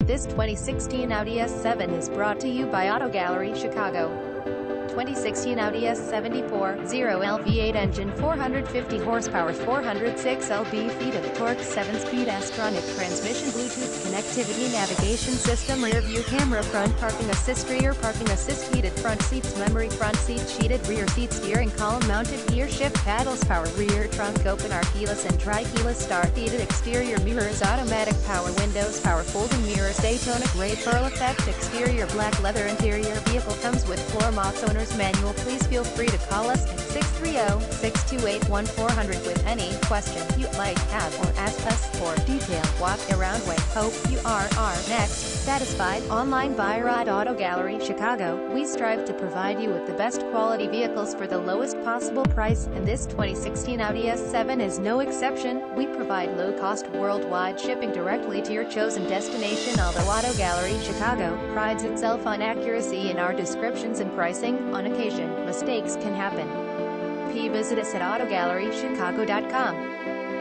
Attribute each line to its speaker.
Speaker 1: This 2016 Audi S7 is brought to you by Auto Gallery Chicago. 2016 Audi S74, 0L V8 engine, 450 horsepower, 406 lb-ft of torque, 7-speed S-tronic transmission, Bluetooth connectivity, navigation system, rear view camera, front parking assist, rear parking assist, heated front seats, memory front seat, heated rear seat, steering column mounted gear shift paddles, power rear trunk open, keyless and tri-keyless start, heated exterior mirrors, automatic power windows, power folding mirrors, Daytona gray pearl effect, exterior black leather interior, vehicle comes with floor mats, owner's manual. Please feel free to call us at 630-628-1400 with any question you might have or ask us for detailed walk around. We hope you are next satisfied. Online buyer at Auto Gallery Chicago. We strive to provide you with the best quality vehicles for the lowest possible price, and this 2016 Audi S7 is no exception. We provide low-cost worldwide shipping directly to your chosen destination. Although Auto Gallery Chicago prides itself on accuracy in our descriptions and pricing, on occasion, mistakes can happen. Visit us at autogallerychicago.com.